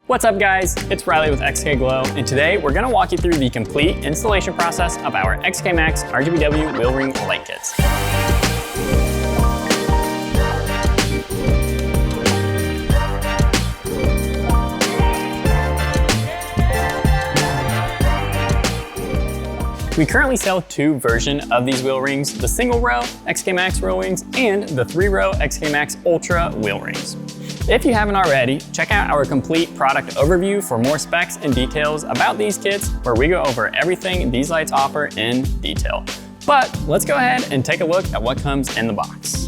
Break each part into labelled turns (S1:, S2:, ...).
S1: What's up guys, it's Riley with XKGLOW, and today we're gonna walk you through the complete installation process of our XKmax RGBW wheel ring light kits. We currently sell two versions of these wheel rings, the single row XKmax wheel rings and the 3-row XKmax Ultra wheel rings. If you haven't already, check out our complete product overview for more specs and details about these kits, where we go over everything these lights offer in detail. But let's go ahead and take a look at what comes in the box.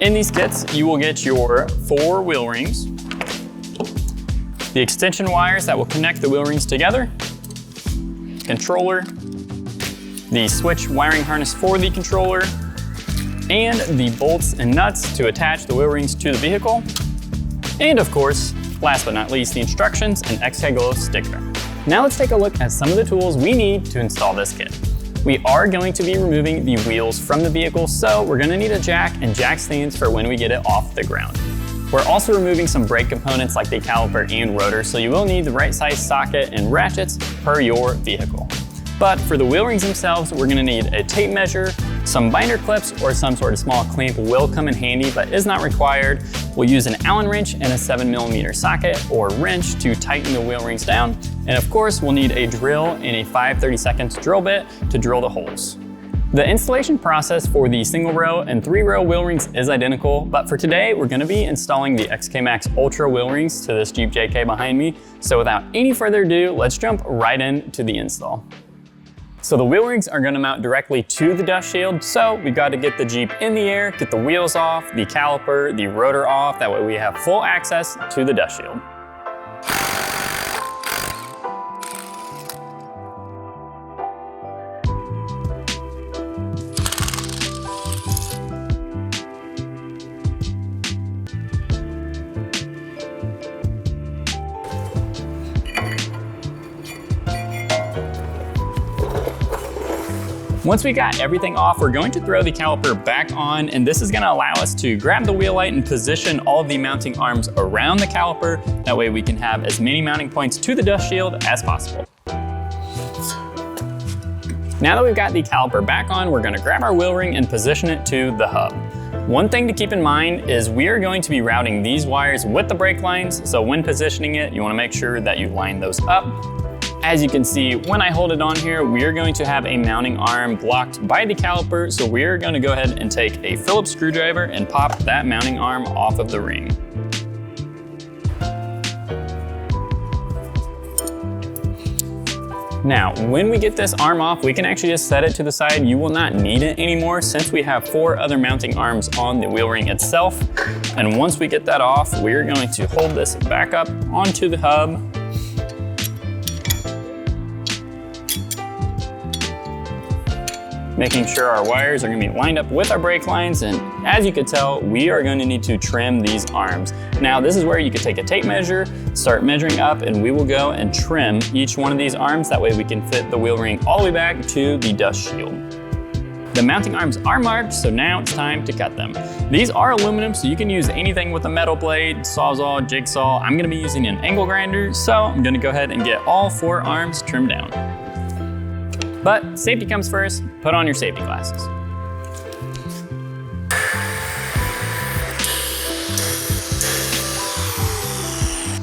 S1: In these kits, you will get your 4 wheel rings, the extension wires that will connect the wheel rings together, controller, the switch wiring harness for the controller, and the bolts and nuts to attach the wheel rings to the vehicle. And of course, last but not least, the instructions and XKGLOW sticker. Now let's take a look at some of the tools we need to install this kit. We are going to be removing the wheels from the vehicle, so we're gonna need a jack and jack stands for when we get it off the ground. We're also removing some brake components like the caliper and rotor, so you will need the right size socket and ratchets per your vehicle. But for the wheel rings themselves, we're gonna need a tape measure, some binder clips, or some sort of small clamp will come in handy but is not required. We'll use an Allen wrench and a 7mm socket or wrench to tighten the wheel rings down. And of course, we'll need a drill and a 5/32 drill bit to drill the holes. The installation process for the single row and 3-row wheel rings is identical, but for today, we're gonna be installing the XKmax Ultra wheel rings to this Jeep JK behind me. So without any further ado, let's jump right into the install. So the wheel rings are gonna mount directly to the dust shield, so we've got to get the Jeep in the air, get the wheels off, the caliper, the rotor off, that way we have full access to the dust shield. Once we got everything off, we're going to throw the caliper back on, and this is gonna allow us to grab the wheel light and position all of the mounting arms around the caliper. That way we can have as many mounting points to the dust shield as possible. Now that we've got the caliper back on, we're gonna grab our wheel ring and position it to the hub. One thing to keep in mind is we are going to be routing these wires with the brake lines, so when positioning it, you wanna make sure that you line those up. As you can see, when I hold it on here, we are going to have a mounting arm blocked by the caliper, so we are going to go ahead and take a Phillips screwdriver and pop that mounting arm off of the ring. Now, when we get this arm off, we can actually just set it to the side. You will not need it anymore since we have 4 other mounting arms on the wheel ring itself. And once we get that off, we are going to hold this back up onto the hub. Making sure our wires are gonna be lined up with our brake lines, and as you can tell, we are going to need to trim these arms. Now, this is where you could take a tape measure, start measuring up, and we will go and trim each one of these arms. That way we can fit the wheel ring all the way back to the dust shield. The mounting arms are marked, so now it's time to cut them. These are aluminum, so you can use anything with a metal blade, sawzall, jigsaw. I'm gonna be using an angle grinder, so I'm gonna go ahead and get all 4 arms trimmed down. But safety comes first, put on your safety glasses.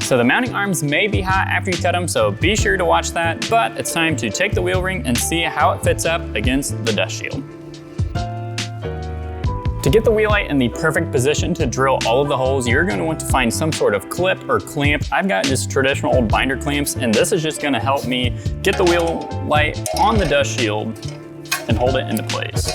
S1: So the mounting arms may be hot after you cut them, so be sure to watch that, but it's time to take the wheel ring and see how it fits up against the dust shield. To get the wheel light in the perfect position to drill all of the holes, you're going to want to find some sort of clip or clamp. I've got just traditional old binder clamps, and this is just going to help me get the wheel light on the dust shield and hold it into place.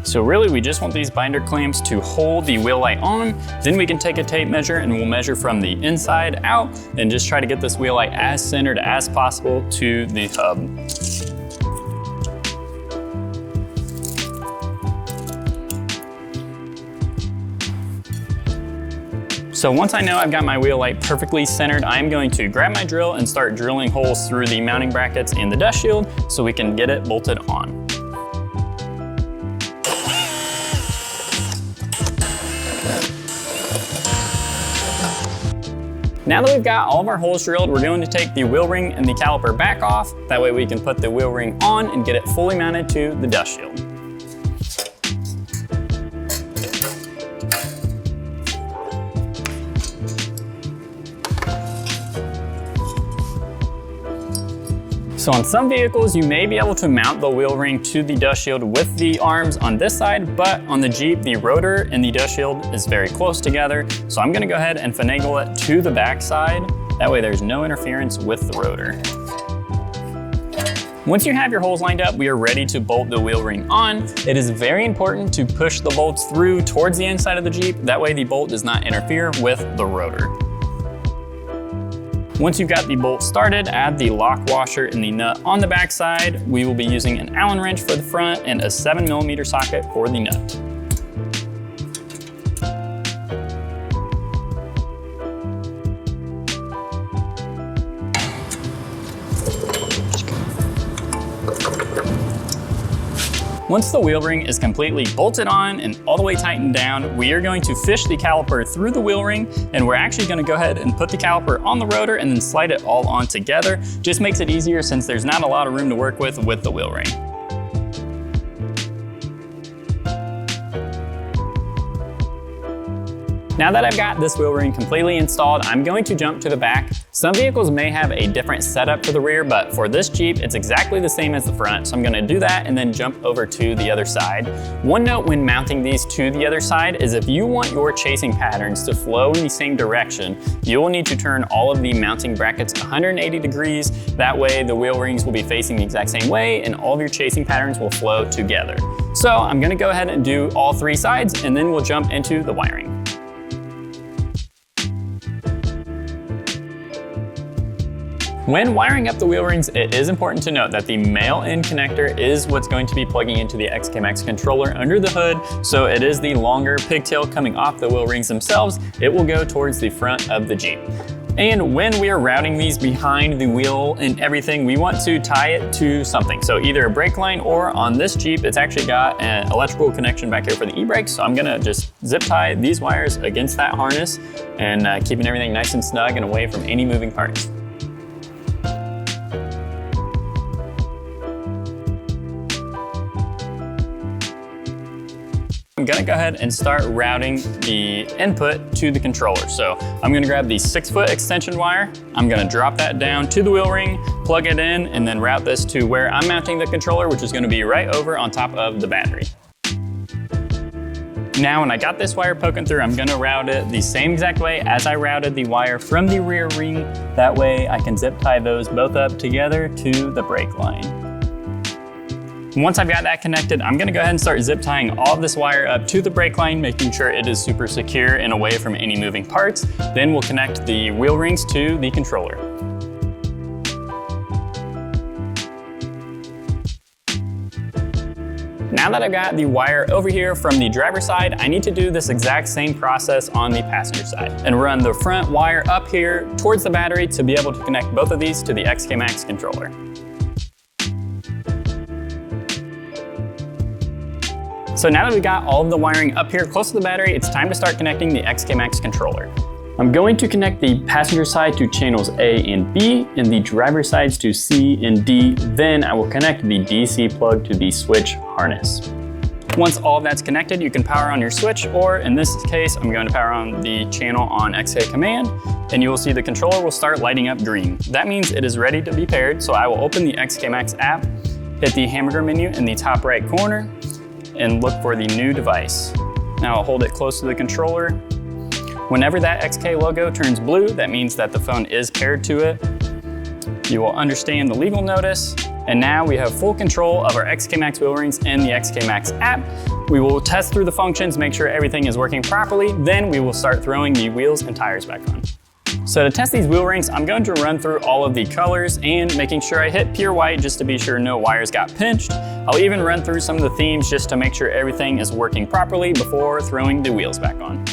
S1: So really, we just want these binder clamps to hold the wheel light on. Then we can take a tape measure and we'll measure from the inside out and just try to get this wheel light as centered as possible to the hub. So once I know I've got my wheel light perfectly centered, I'm going to grab my drill and start drilling holes through the mounting brackets and the dust shield so we can get it bolted on. Now that we've got all of our holes drilled, we're going to take the wheel ring and the caliper back off. That way we can put the wheel ring on and get it fully mounted to the dust shield. So on some vehicles, you may be able to mount the wheel ring to the dust shield with the arms on this side, but on the Jeep, the rotor and the dust shield is very close together. So I'm gonna go ahead and finagle it to the back side. That way there's no interference with the rotor. Once you have your holes lined up, we are ready to bolt the wheel ring on. It is very important to push the bolts through towards the inside of the Jeep. That way the bolt does not interfere with the rotor. Once you've got the bolt started, add the lock washer and the nut on the back side. We will be using an Allen wrench for the front and a 7mm socket for the nut. Once the wheel ring is completely bolted on and all the way tightened down, we are going to fish the caliper through the wheel ring, and we're actually going to go ahead and put the caliper on the rotor and then slide it all on together. Just makes it easier since there's not a lot of room to work with the wheel ring. Now that I've got this wheel ring completely installed, I'm going to jump to the back. Some vehicles may have a different setup for the rear, but for this Jeep, it's exactly the same as the front. So I'm gonna do that and then jump over to the other side. One note when mounting these to the other side is if you want your chasing patterns to flow in the same direction, you will need to turn all of the mounting brackets 180 degrees. That way the wheel rings will be facing the exact same way and all of your chasing patterns will flow together. So I'm gonna go ahead and do all three sides and then we'll jump into the wiring. When wiring up the wheel rings, it is important to note that the male end connector is what's going to be plugging into the XKmax controller under the hood, so it is the longer pigtail coming off the wheel rings themselves. It will go towards the front of the Jeep. And when we are routing these behind the wheel and everything, we want to tie it to something. So either a brake line or on this Jeep, it's actually got an electrical connection back here for the e-brakes. So I'm gonna just zip tie these wires against that harness and keeping everything nice and snug and away from any moving parts. I'm gonna go ahead and start routing the input to the controller. So I'm gonna grab the 6-foot extension wire. I'm gonna drop that down to the wheel ring, plug it in, and then route this to where I'm mounting the controller, which is gonna be right over on top of the battery. Now, when I got this wire poking through, I'm gonna route it the same exact way as I routed the wire from the rear ring. That way I can zip tie those both up together to the brake line. Once I've got that connected, I'm gonna go ahead and start zip tying all of this wire up to the brake line, making sure it is super secure and away from any moving parts. Then we'll connect the wheel rings to the controller. Now that I've got the wire over here from the driver's side, I need to do this exact same process on the passenger side and run the front wire up here towards the battery to be able to connect both of these to the XKmax controller. So now that we've got all of the wiring up here close to the battery, it's time to start connecting the XKmax controller. I'm going to connect the passenger side to channels A and B and the driver sides to C and D. Then I will connect the DC plug to the switch harness. Once all of that's connected, you can power on your switch, or in this case, I'm going to power on the channel on XK command, and you will see the controller will start lighting up green. That means it is ready to be paired, so I will open the XKmax app, hit the hamburger menu in the top right corner, and look for the new device. Now I'll hold it close to the controller. Whenever that XK logo turns blue, that means that the phone is paired to it. You will understand the legal notice, and now we have full control of our XKmax wheel rings in the XKmax app. We will test through the functions, make sure everything is working properly, then we will start throwing the wheels and tires back on. So to test these wheel rings, I'm going to run through all of the colors and making sure I hit pure white just to be sure no wires got pinched. I'll even run through some of the themes just to make sure everything is working properly before throwing the wheels back on.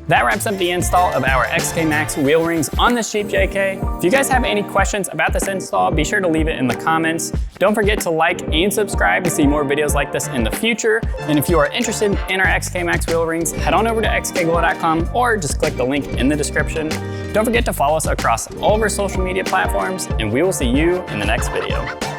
S1: That wraps up the install of our XKmax wheel rings on this Jeep JK. If you guys have any questions about this install, be sure to leave it in the comments. Don't forget to like and subscribe to see more videos like this in the future. And if you are interested in our XKmax wheel rings, head on over to XKGLOW.com or just click the link in the description. Don't forget to follow us across all of our social media platforms, and we will see you in the next video.